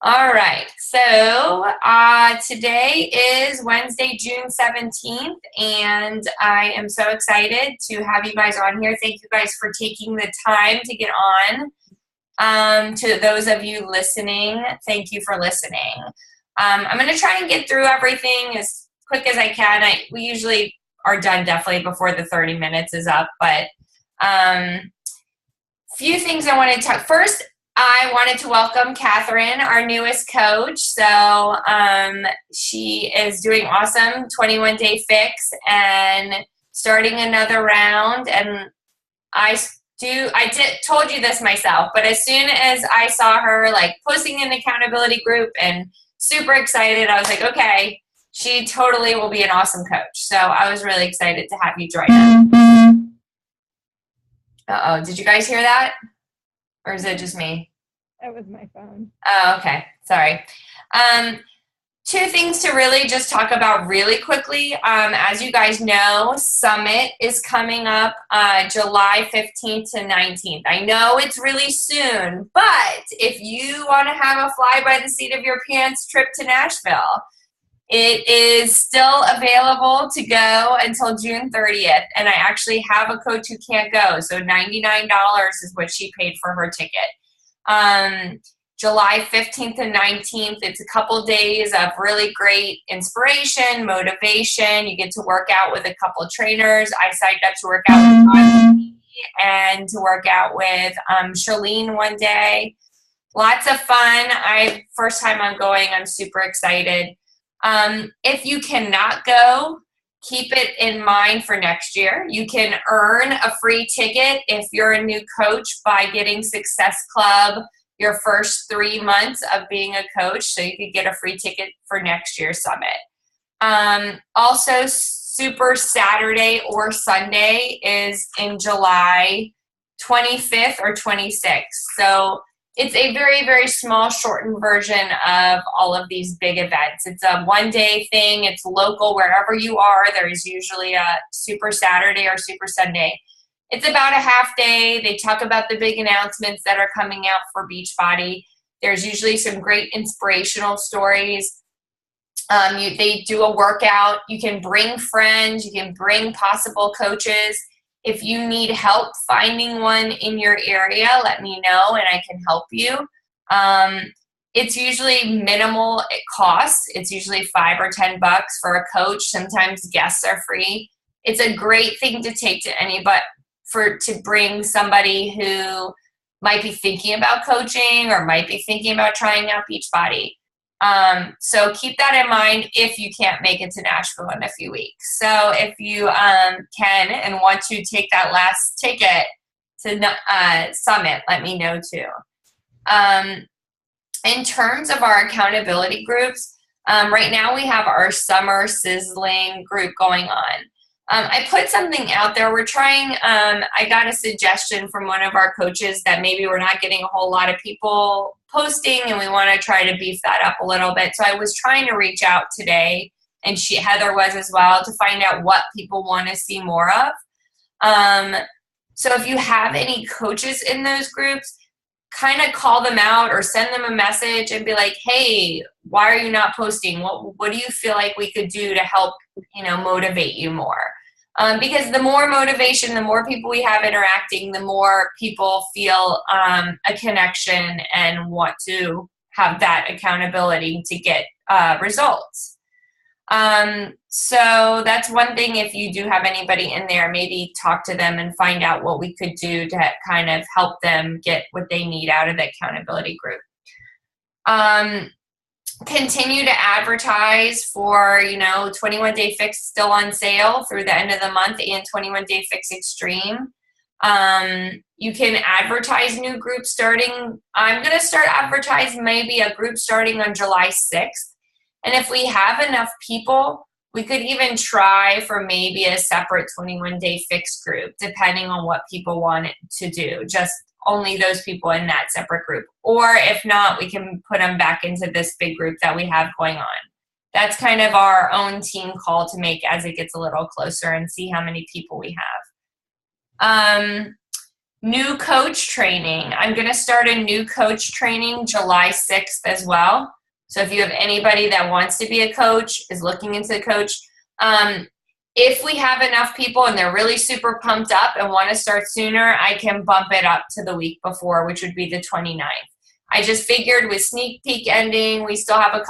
All right, so today is Wednesday, June 17th, and I am so excited to have you guys on here. Thank you guys for taking the time to get on. To those of you listening, thank you for listening. I'm going to try and get through everything as quick as I can. We usually are done definitely before the 30 minutes is up, but few things I wanted to talk. First, I wanted to welcome Catherine, our newest coach. So she is doing awesome, 21-day fix and starting another round. And I told you this myself, but as soon as I saw her like posting an accountability group and super excited, I was like, okay, she totally will be an awesome coach. So I was really excited to have you join us. Uh-oh, did you guys hear that? Or is it just me? That was my phone. Oh, okay. Sorry. Two things to really just talk about really quickly. As you guys know, Summit is coming up July 15th to 19th. I know it's really soon, but if you want to have a fly by the seat of your pants trip to Nashville, it is still available to go until June 30th, and I actually have a coach who can't go, so $99 is what she paid for her ticket. July 15th and 19th, it's a couple days of really great inspiration, motivation. You get to work out with a couple trainers. I signed up to work out with Bonnie and to work out with Charlene one day. Lots of fun. First time I'm going, I'm super excited. If you cannot go, keep it in mind for next year. You can earn a free ticket if you're a new coach by getting Success Club your first 3 months of being a coach, so you could get a free ticket for next year's summit. Also, Super Saturday or Sunday is in July 25th or 26th. So it's a very, very small, shortened version of all of these big events. It's a one-day thing. It's local wherever you are. There's usually a Super Saturday or Super Sunday. It's about a half day. They talk about the big announcements that are coming out for Beachbody. There's usually some great inspirational stories. They do a workout. You can bring friends. You can bring possible coaches. If you need help finding one in your area, let me know and I can help you. It's usually minimal cost. It's usually $5 or $10 for a coach. Sometimes guests are free. It's a great thing to take to anybody to bring somebody who might be thinking about coaching or might be thinking about trying out Beachbody. So keep that in mind if you can't make it to Nashville in a few weeks. So if you can and want to take that last ticket to Summit, let me know too. In terms of our accountability groups, right now we have our Summer Sizzling group going on. I put something out there. We're trying, I got a suggestion from one of our coaches that maybe we're not getting a whole lot of people posting and we want to try to beef that up a little bit. So I was trying to reach out today, and Heather was as well, to find out what people want to see more of. So if you have any coaches in those groups, kind of call them out or send them a message and be like, hey, why are you not posting? What do you feel like we could do to help, motivate you more? Because the more motivation, the more people we have interacting, the more people feel a connection and want to have that accountability to get results. So that's one thing. If you do have anybody in there, maybe talk to them and find out what we could do to kind of help them get what they need out of the accountability group. Continue to advertise for, 21-Day Fix still on sale through the end of the month, and 21-Day Fix Extreme. You can advertise new groups starting. I'm going to start advertising maybe a group starting on July 6th. And if we have enough people, we could even try for maybe a separate 21-Day Fix group, depending on what people want to do. Just only those people in that separate group. Or if not, we can put them back into this big group that we have going on. That's kind of our own team call to make as it gets a little closer and see how many people we have. New coach training. I'm going to start a new coach training July 6th as well. So if you have anybody that wants to be a coach, is looking into a coach, if we have enough people and they're really super pumped up and want to start sooner, I can bump it up to the week before, which would be the 29th. I just figured with sneak peek ending, we still have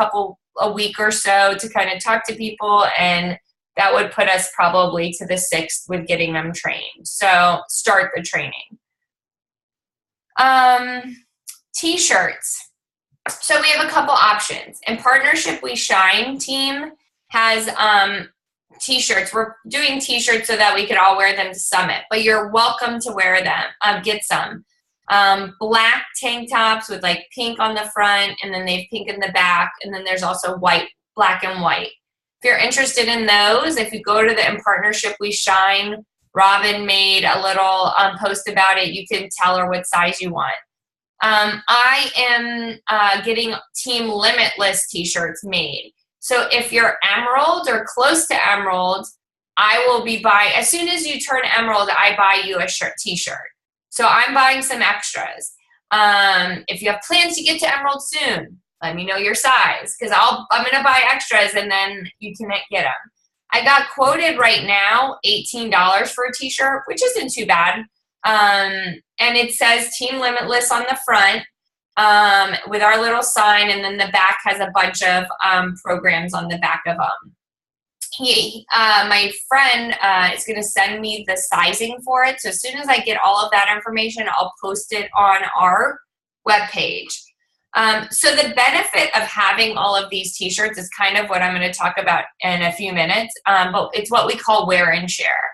a week or so to kind of talk to people, and that would put us probably to the 6th with getting them trained. So start the training. T-shirts. So we have a couple options. In Partnership We Shine team has T-shirts. We're doing T-shirts so that we could all wear them to Summit, but you're welcome to wear them. Get some. Black tank tops with like pink on the front, and then they have pink in the back, and then there's also white, black and white. If you're interested in those, if you go to the In Partnership We Shine, Robin made a little post about it. You can tell her what size you want. I am getting Team Limitless t-shirts made. So if you're Emerald or close to Emerald, I will be buying, as soon as you turn Emerald, I buy you a t-shirt. So I'm buying some extras. If you have plans to get to Emerald soon, let me know your size, because I'm going to buy extras and then you can get them. I got quoted right now $18 for a t-shirt, which isn't too bad. And it says Team Limitless on the front with our little sign, and then the back has a bunch of programs on the back of them. My friend is going to send me the sizing for it. So as soon as I get all of that information, I'll post it on our webpage. So the benefit of having all of these t-shirts is kind of what I'm going to talk about in a few minutes, but it's what we call wear and share.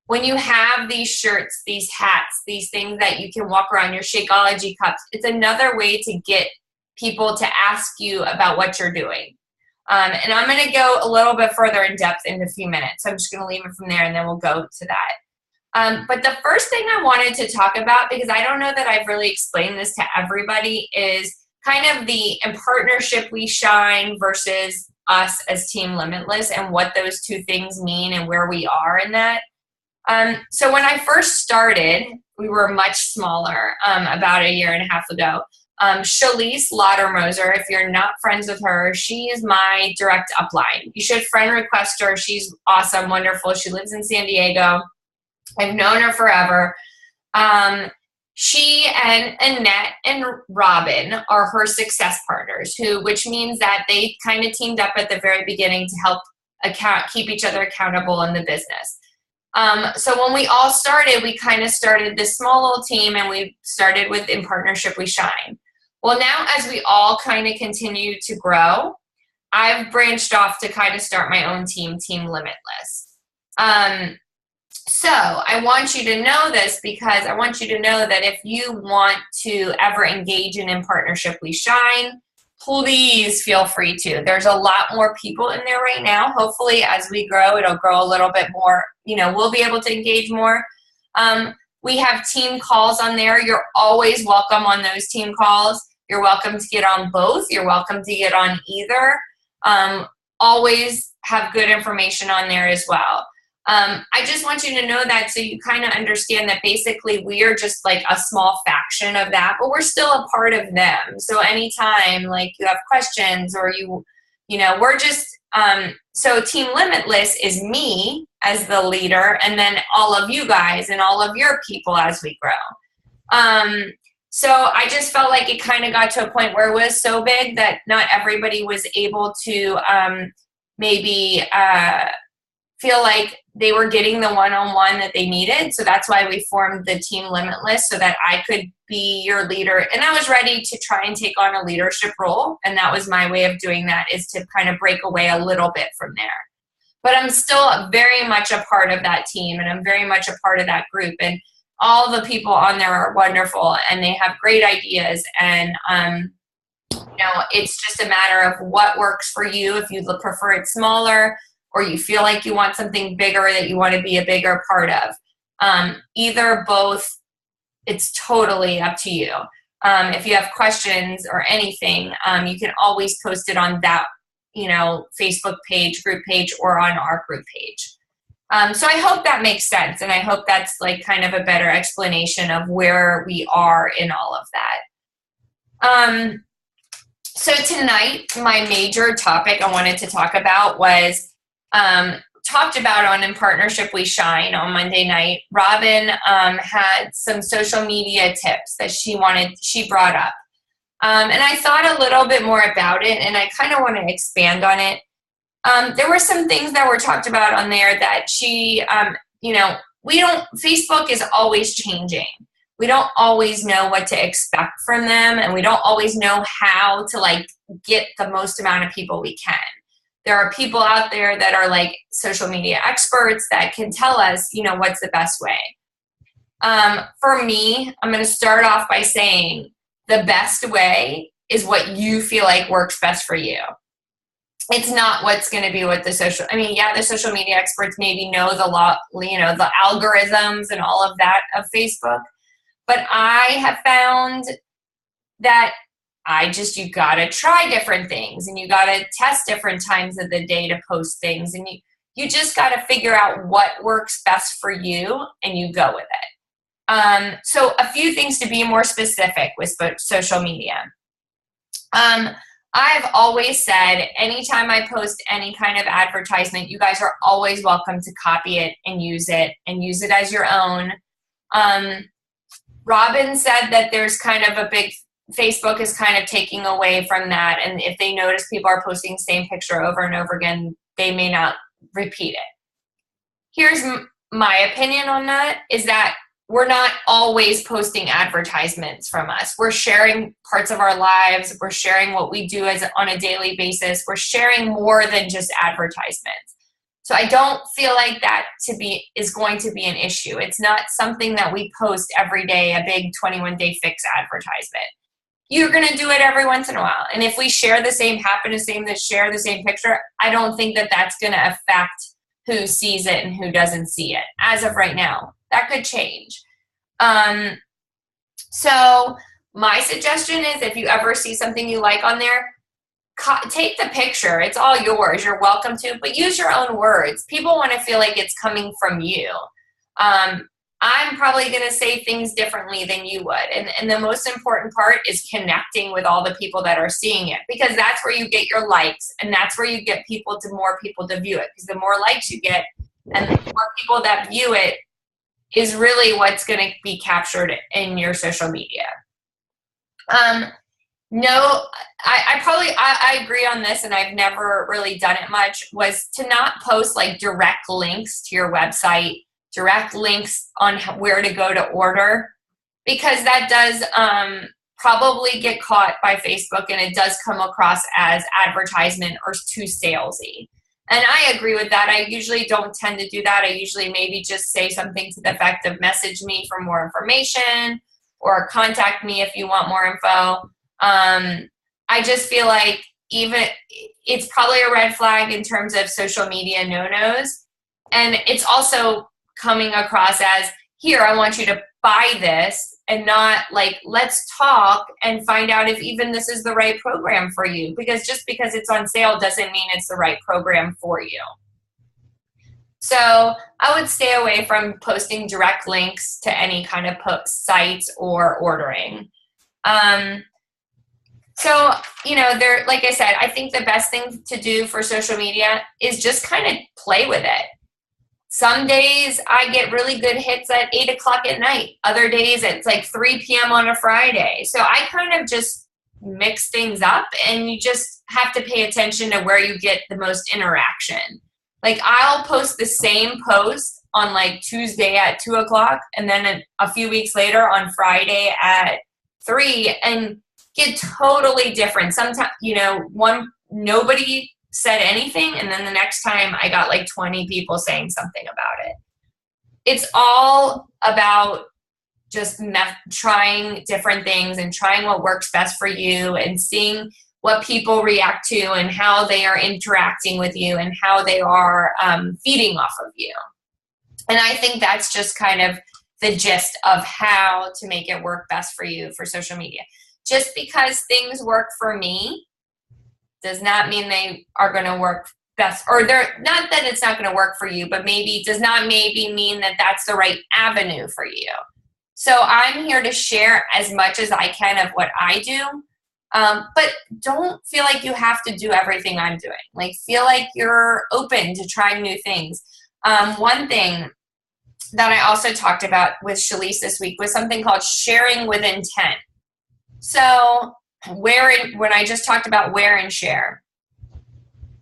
When you have these shirts, these hats, these things that you can walk around, your Shakeology cups, it's another way to get people to ask you about what you're doing. And I'm going to go a little bit further in depth in a few minutes. So I'm just going to leave it from there, and then we'll go to that. But the first thing I wanted to talk about, because I don't know that I've really explained this to everybody, is kind of the In Partnership We Shine versus us as Team Limitless, and what those two things mean and where we are in that. So when I first started, we were much smaller, about a year and a half ago. Shalise Laudermoser, if you're not friends with her, she is my direct upline. You should friend request her. She's awesome, wonderful. She lives in San Diego. I've known her forever. She and Annette and Robin are her success partners, which means that they kind of teamed up at the very beginning to help keep each other accountable in the business. So when we all started, we kind of started this small little team, and we started with In Partnership We Shine. Well, now as we all kind of continue to grow, I've branched off to kind of start my own team, Team Limitless. So I want you to know this, because I want you to know that if you want to ever engage in Partnership We Shine, please feel free to. There's a lot more people in there right now. Hopefully, as we grow, it'll grow a little bit more. We'll be able to engage more. We have team calls on there. You're always welcome on those team calls. You're welcome to get on both. You're welcome to get on either. Always have good information on there as well. I just want you to know that, so you kind of understand that basically we are just like a small faction of that, but we're still a part of them. So anytime like you have questions, or we're just, so Team Limitless is me as the leader, and then all of you guys and all of your people as we grow. So I just felt like it kind of got to a point where it was so big that not everybody was able to maybe feel like they were getting the one-on-one that they needed. So that's why we formed the Team Limitless, so that I could be your leader. And I was ready to try and take on a leadership role. And that was my way of doing that, is to kind of break away a little bit from there. But I'm still very much a part of that team, and I'm very much a part of that group. And all the people on there are wonderful, and they have great ideas. And, it's just a matter of what works for you. If you prefer it smaller, or you feel like you want something bigger that you want to be a bigger part of. Either, both, it's totally up to you. If you have questions or anything, you can always post it on that, Facebook page, group page, or on our group page. So I hope that makes sense, and I hope that's like kind of a better explanation of where we are in all of that. So tonight, my major topic I wanted to talk about was talked about on In Partnership We Shine on Monday night. Robin had some social media tips that she brought up. And I thought a little bit more about it, and I kind of want to expand on it. There were some things that were talked about on there that Facebook is always changing. We don't always know what to expect from them, and we don't always know how to like get the most amount of people we can. There are people out there that are like social media experts that can tell us, what's the best way. For me, I'm going to start off by saying the best way is what you feel like works best for you. It's not what's going to be what the social media experts maybe know the algorithms and all of that of Facebook. But I have found that you got to try different things, and you got to test different times of the day to post things, and you just got to figure out what works best for you, and you go with it. So a few things to be more specific with social media. I've always said anytime I post any kind of advertisement, you guys are always welcome to copy it and use it as your own. Robin said that there's kind of Facebook is kind of taking away from that, and if they notice people are posting the same picture over and over again, they may not repeat it. Here's my opinion on that, is that we're not always posting advertisements from us. We're sharing parts of our lives. We're sharing what we do on a daily basis. We're sharing more than just advertisements. So I don't feel like that is going to be an issue. It's not something that we post every day, a big 21-day fix advertisement. You're going to do it every once in a while. And if we share the same picture, I don't think that that's going to affect who sees it and who doesn't see it as of right now. That could change. So my suggestion is, if you ever see something you like on there, take the picture. It's all yours. You're welcome to, but use your own words. People want to feel like it's coming from you. I'm probably going to say things differently than you would. And the most important part is connecting with all the people that are seeing it, because that's where you get your likes, and that's where you get more people to view it. Because the more likes you get and the more people that view it is really what's going to be captured in your social media. No, I agree on this, and I've never really done it much, was to not post like direct links to your website, direct links on where to go to order, because that does probably get caught by Facebook, and it does come across as advertisement or too salesy. And I agree with that. I usually don't tend to do that. I usually maybe just say something to the effect of message me for more information, or contact me if you want more info. I just feel like it's probably a red flag in terms of social media no-nos. And it's also coming across as, here, I want you to buy this, and not like, let's talk and find out if even this is the right program for you. Because just because it's on sale doesn't mean it's the right program for you. So I would stay away from posting direct links to any kind of sites or ordering. So, like I said, I think the best thing to do for social media is just kind of play with it. Some days I get really good hits at 8 o'clock at night. Other days it's like 3 p.m. on a Friday. So I kind of just mix things up, and you just have to pay attention to where you get the most interaction. Like, I'll post the same post on like Tuesday at 2 o'clock, and then a few weeks later on Friday at 3, and get totally different. Sometimes, nobody said anything, and then the next time I got like 20 people saying something about it. It's all about just trying different things and trying what works best for you, and seeing what people react to and how they are interacting with you and how they are feeding off of you. And I think that's just kind of the gist of how to make it work best for you for social media. Just because things work for me does not mean they are going to work best, or they're not that it's not going to work for you, but maybe does not maybe mean that that's the right avenue for you. So I'm here to share as much as I can of what I do. But don't feel like you have to do everything I'm doing. Like, feel like you're open to trying new things. One thing that I also talked about with Shalise this week was something called sharing with intent. So when I just talked about wear and share,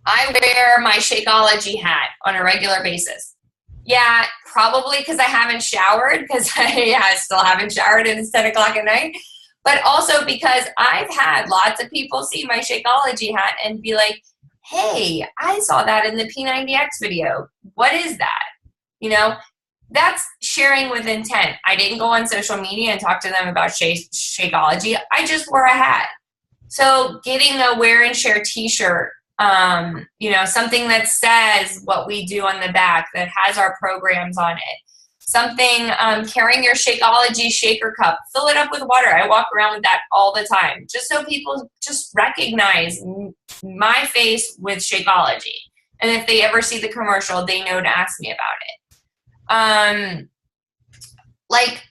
I wear my Shakeology hat on a regular basis. Yeah, probably because I haven't showered, because I still haven't showered and it's 10 o'clock at night. But also because I've had lots of people see my Shakeology hat and be like, hey, I saw that in the P90X video. What is that? You know, that's sharing with intent. I didn't go on social media and talk to them about Shakeology. I just wore a hat. So getting a wear and share t-shirt, you know, something that says what we do on the back, that has our programs on it. Something, carrying your Shakeology shaker cup, fill it up with water. I walk around with that all the time, just so people just recognize my face with Shakeology. And if they ever see the commercial, they know to ask me about it. Like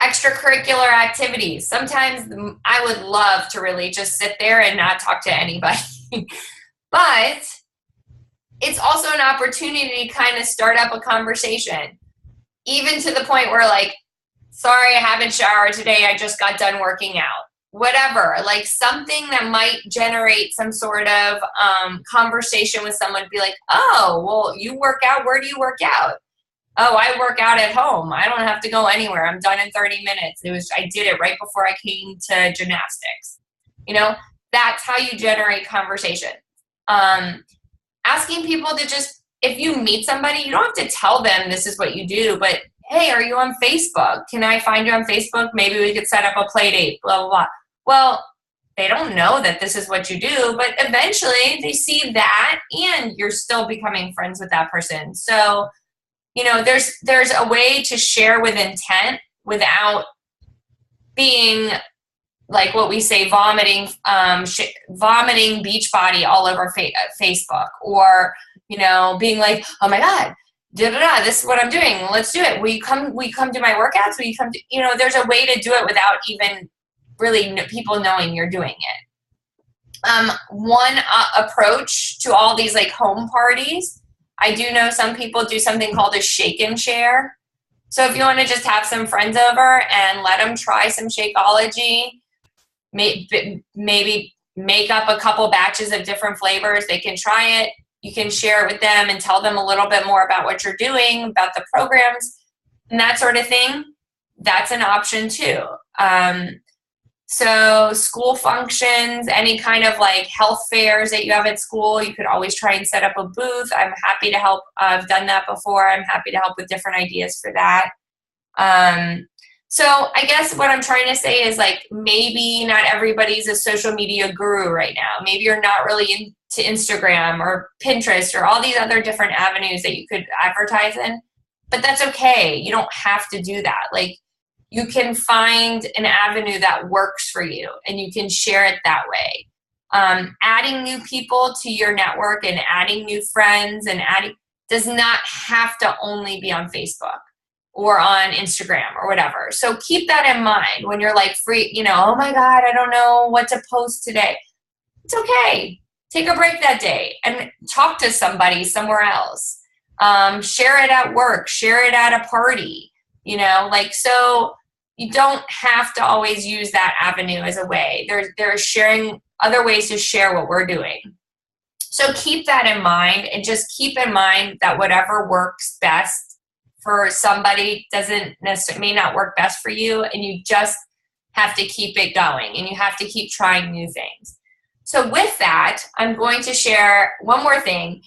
extracurricular activities. Sometimes I would love to really just sit there and not talk to anybody. But it's also an opportunity to kind of start up a conversation. Even to the point where, like, sorry, I haven't showered today. I just got done working out. Whatever, like something that might generate some sort of conversation with someone. Be like, oh, well, you work out. Where do you work out? Oh, I work out at home. I don't have to go anywhere. I'm done in 30 minutes. I did it right before I came to gymnastics. You know, that's how you generate conversation. Asking people to just, if you meet somebody, you don't have to tell them this is what you do, but hey, are you on Facebook? Can I find you on Facebook? Maybe we could set up a play date, blah, blah, blah. Well, they don't know that this is what you do, but eventually they see that and you're still becoming friends with that person. So, you know, there's a way to share with intent without being like what we say, vomiting beach body all over Facebook, or, you know, being like, oh my God, this is what I'm doing. Let's do it. Will you come to my workouts? Will you come to, you know, there's a way to do it without even really people knowing you're doing it. One approach to all these like home parties, I do know some people do something called a shake and share. So if you want to just have some friends over and let them try some Shakeology, maybe make up a couple batches of different flavors. They can try it. You can share it with them and tell them a little bit more about what you're doing, about the programs, and that sort of thing. That's an option too. So school functions, any kind of like health fairs that you have at school, you could always try and set up a booth. I'm happy to help. I've done that before. I'm happy to help with different ideas for that. So I guess what I'm trying to say is, like, maybe not everybody's a social media guru right now. Maybe you're not really into Instagram or Pinterest or all these other different avenues that you could advertise in, but that's okay. You don't have to do that. Like, you can find an avenue that works for you and you can share it that way. Adding new people to your network and adding new friends and does not have to only be on Facebook or on Instagram or whatever. So keep that in mind when you're like free, you know, oh my God, I don't know what to post today. It's okay. Take a break that day and talk to somebody somewhere else. Share it at work, share it at a party, you know, like, so you don't have to always use that avenue as a way. There's sharing other ways to share what we're doing. So keep that in mind, and just keep in mind that whatever works best for somebody may not work best for you, and you just have to keep it going and you have to keep trying new things. So with that, I'm going to share one more thing.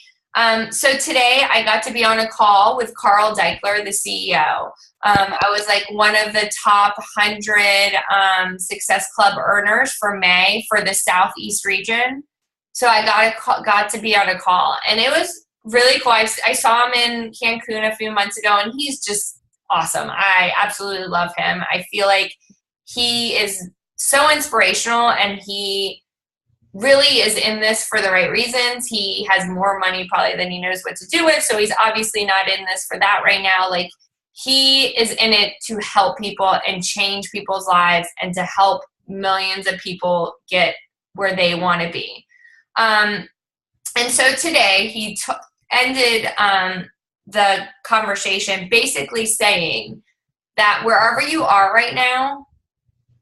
So today I got to be on a call with Carl Deichler, the CEO. I was like one of the top 100 Success Club earners for May for the Southeast region. So I got to be on a call, and it was really cool. I saw him in Cancun a few months ago, and he's just awesome. I absolutely love him. I feel like he is so inspirational, and he really is in this for the right reasons. He has more money probably than he knows what to do with, so he's obviously not in this for that right now. Like, he is in it to help people and change people's lives and to help millions of people get where they want to be. And so today he ended the conversation basically saying that wherever you are right now,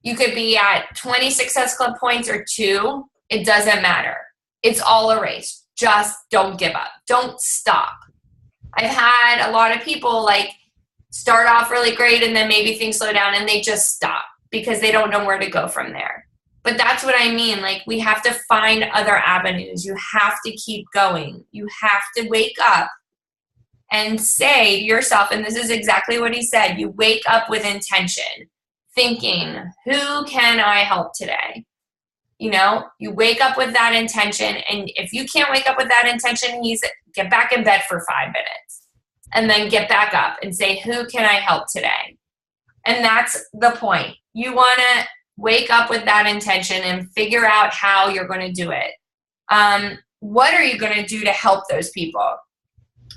you could be at 20 Success Club points or 2. It doesn't matter. It's all a race. Just don't give up. Don't stop. I've had a lot of people like start off really great and then maybe things slow down and they just stop because they don't know where to go from there. But that's what I mean. Like, we have to find other avenues. You have to keep going. You have to wake up and say to yourself, and this is exactly what he said, you wake up with intention, thinking, who can I help today? You know, you wake up with that intention, and if you can't wake up with that intention, get back in bed for 5 minutes and then get back up and say, who can I help today? And that's the point. You want to wake up with that intention and figure out how you're going to do it. What are you going to do to help those people?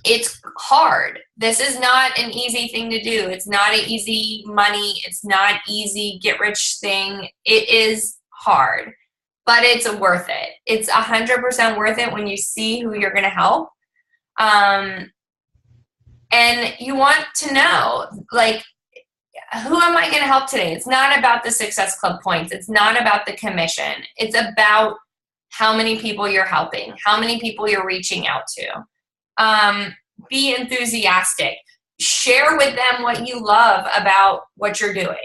It's hard. This is not an easy thing to do. It's not an easy money. It's not easy get rich thing. It is hard, but it's worth it. It's 100% worth it when you see who you're going to help. And you want to know, like, who am I going to help today? It's not about the Success Club points. It's not about the commission. It's about how many people you're helping, how many people you're reaching out to. Be enthusiastic. Share with them what you love about what you're doing.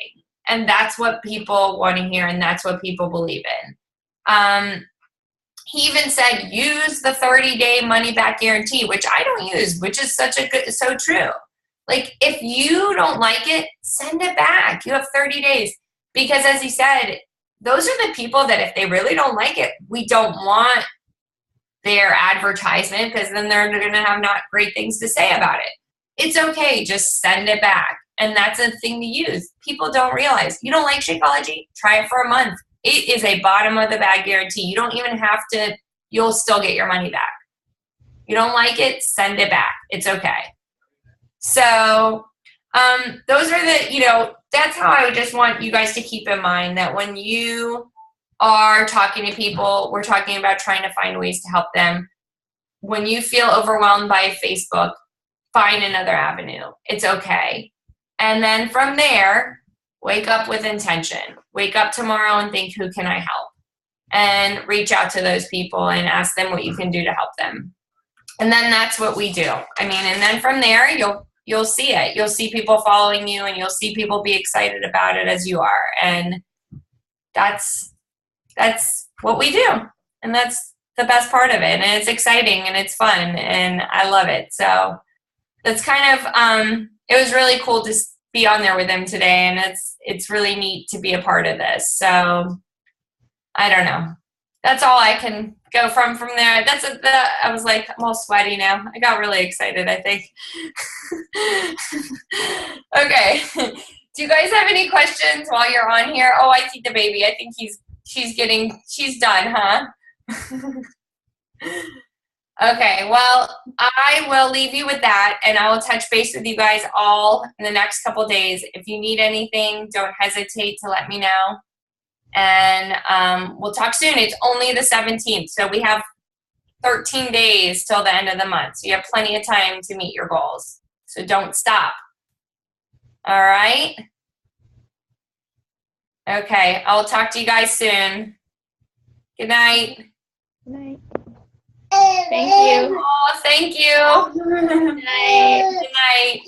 And that's what people want to hear, and that's what people believe in. He even said, use the 30-day money-back guarantee, which I don't use, which is so true. Like, if you don't like it, send it back. You have 30 days. Because as he said, those are the people that if they really don't like it, we don't want their advertisement, because then they're going to have not great things to say about it. It's okay. Just send it back. And that's a thing to use. People don't realize. You don't like Shakeology? Try it for a month. It is a bottom of the bag guarantee. You don't even have to, you'll still get your money back. You don't like it? Send it back. It's okay. So those are that's how I would just want you guys to keep in mind that when you are talking to people, we're talking about trying to find ways to help them. When you feel overwhelmed by Facebook, find another avenue. It's okay. And then from there, wake up with intention. Wake up tomorrow and think, who can I help? And reach out to those people and ask them what you can do to help them. And then that's what we do. I mean, and then from there, you'll see it. You'll see people following you, and you'll see people be excited about it as you are. And that's what we do. And that's the best part of it. And it's exciting and it's fun and I love it. So that's kind of, it was really cool to be on there with them today. And it's really neat to be a part of this. So I don't know. That's all I can go from there. I was like, I'm all sweaty now. I got really excited, I think. Okay. Do you guys have any questions while you're on here? Oh, I see the baby. I think she's done, huh? Okay, well, I will leave you with that, and I will touch base with you guys all in the next couple days. If you need anything, don't hesitate to let me know. And we'll talk soon. It's only the 17th, so we have 13 days till the end of the month. So you have plenty of time to meet your goals. So don't stop. All right? Okay, I'll talk to you guys soon. Good night. Good night. Thank you. Oh, thank you. Good night. Good night.